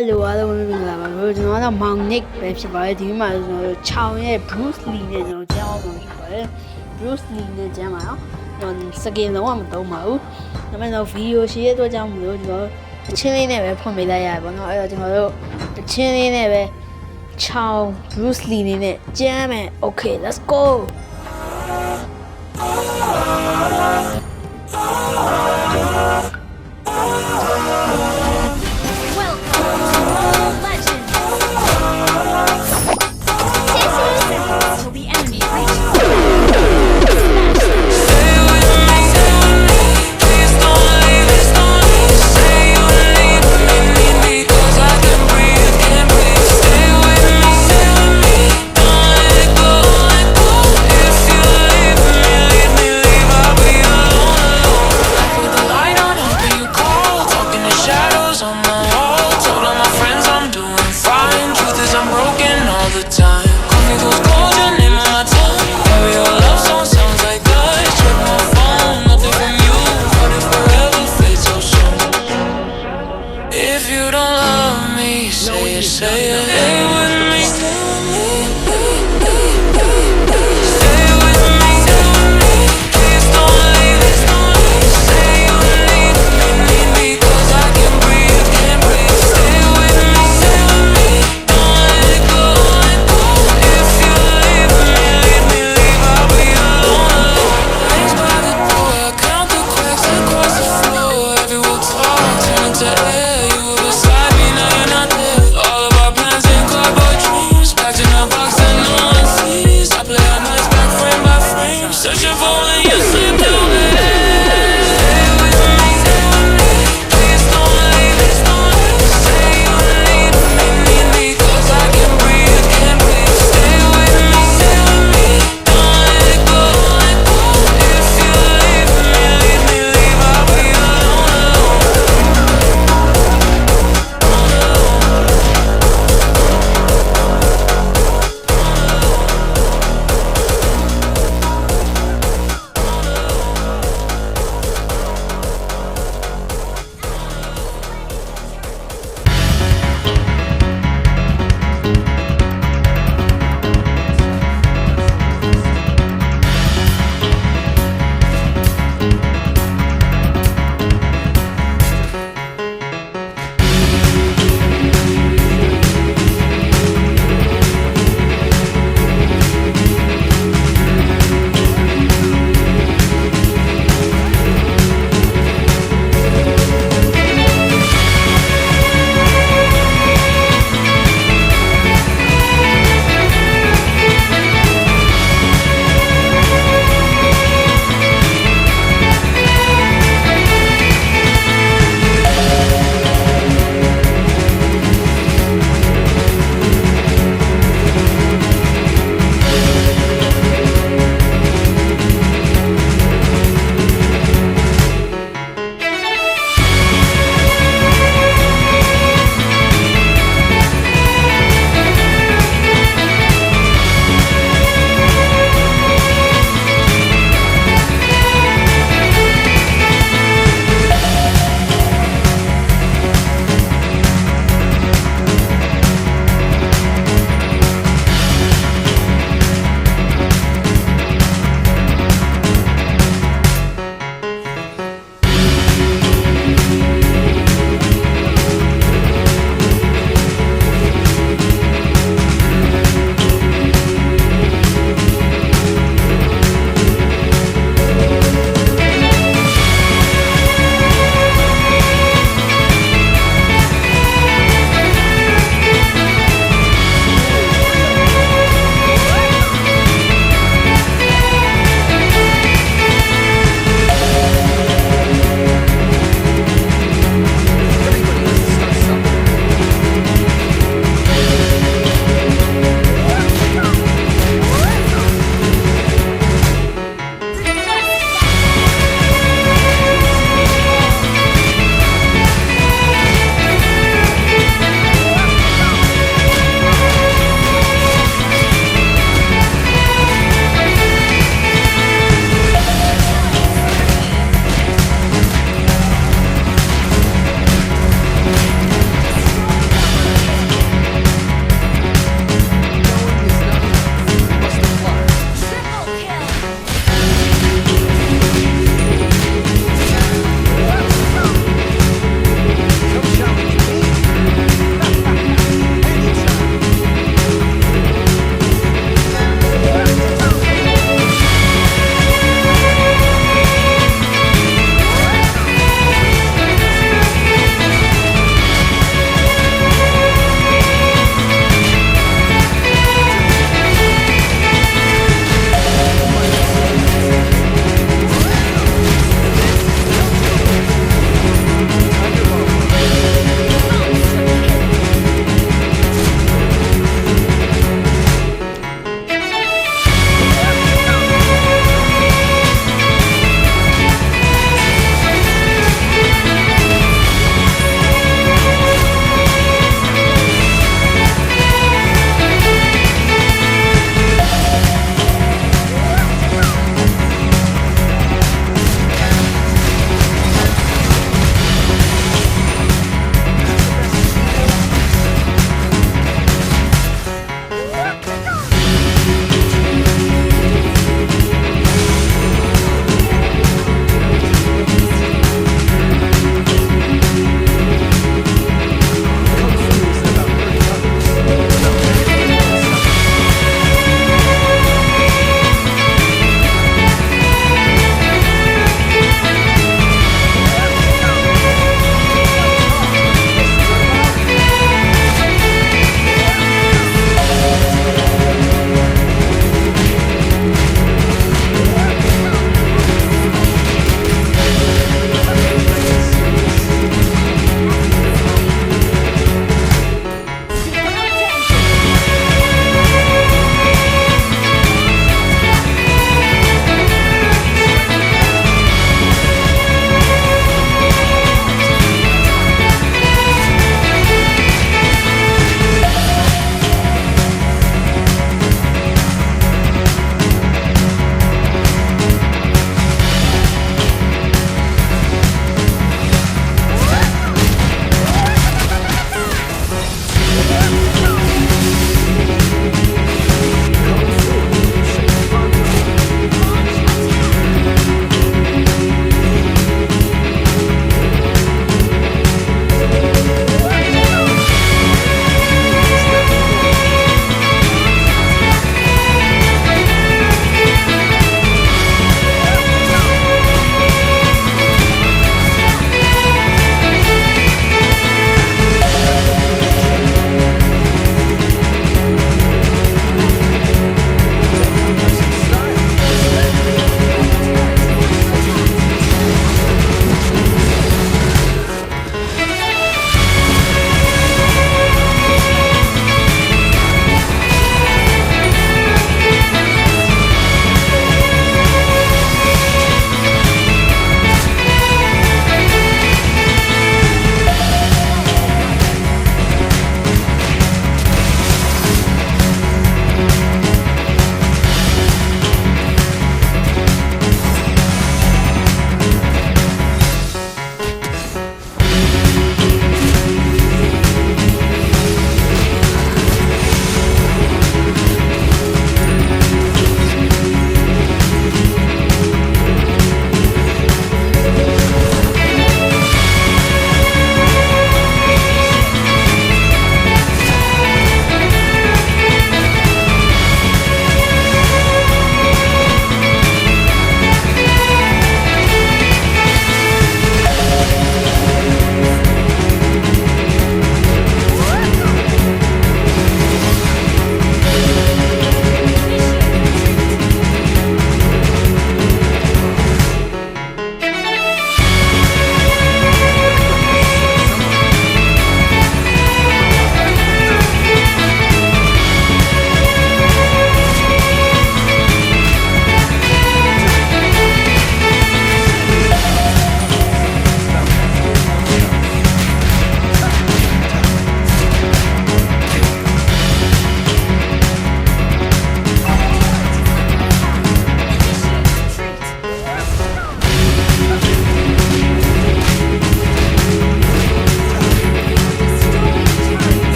Hello အားလုံးမင်္ဂလာပါကျွန်တော်ကတော့ Mount Nick ပဲဖြစ်ပါတယ်ဒီမှာကျွန်တော်တို့6ရဲ့ Bruce Lee နဲ့ကျွန်တော်ကြောင်းအောင်ဖြစ်ပါတယ် Bruce Lee နဲ့ကျမ်းပါတော့ကျွန်တော်စကင်လုံးဝမသုံးပါဘူးဒါပေမဲ့တော့ဗီဒီယိုရှေ့ရဲ့အတွက်ကြောင့်မလို့ကျွန်တော်တချင်းလေးနဲ့ပဲဖွင့်ပေးလိုက်ရတယ်ပေါ့နော်အဲ့တော့ကျွန်တော်တို့တချင်းလေးနဲ့ပဲ6 Bruce Lee နဲ့ကျမ်းမယ် Okay let's go If you don't love me, say it, say it. Stay with me, stay with me, stay with me. Please don't leave, Say you need me, 'cause I can't breathe, Stay with me, don't let it go, If you leave me, I'll be alone. Hands by the door, I count the cracks across the floor. Every word talk turn to air. Beside me, now you're not there. All of our plans in cardboard.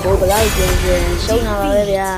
ဘိုးဘလိုက်ပြန်ပြန်ရှုံးတာပါပဲဗျာ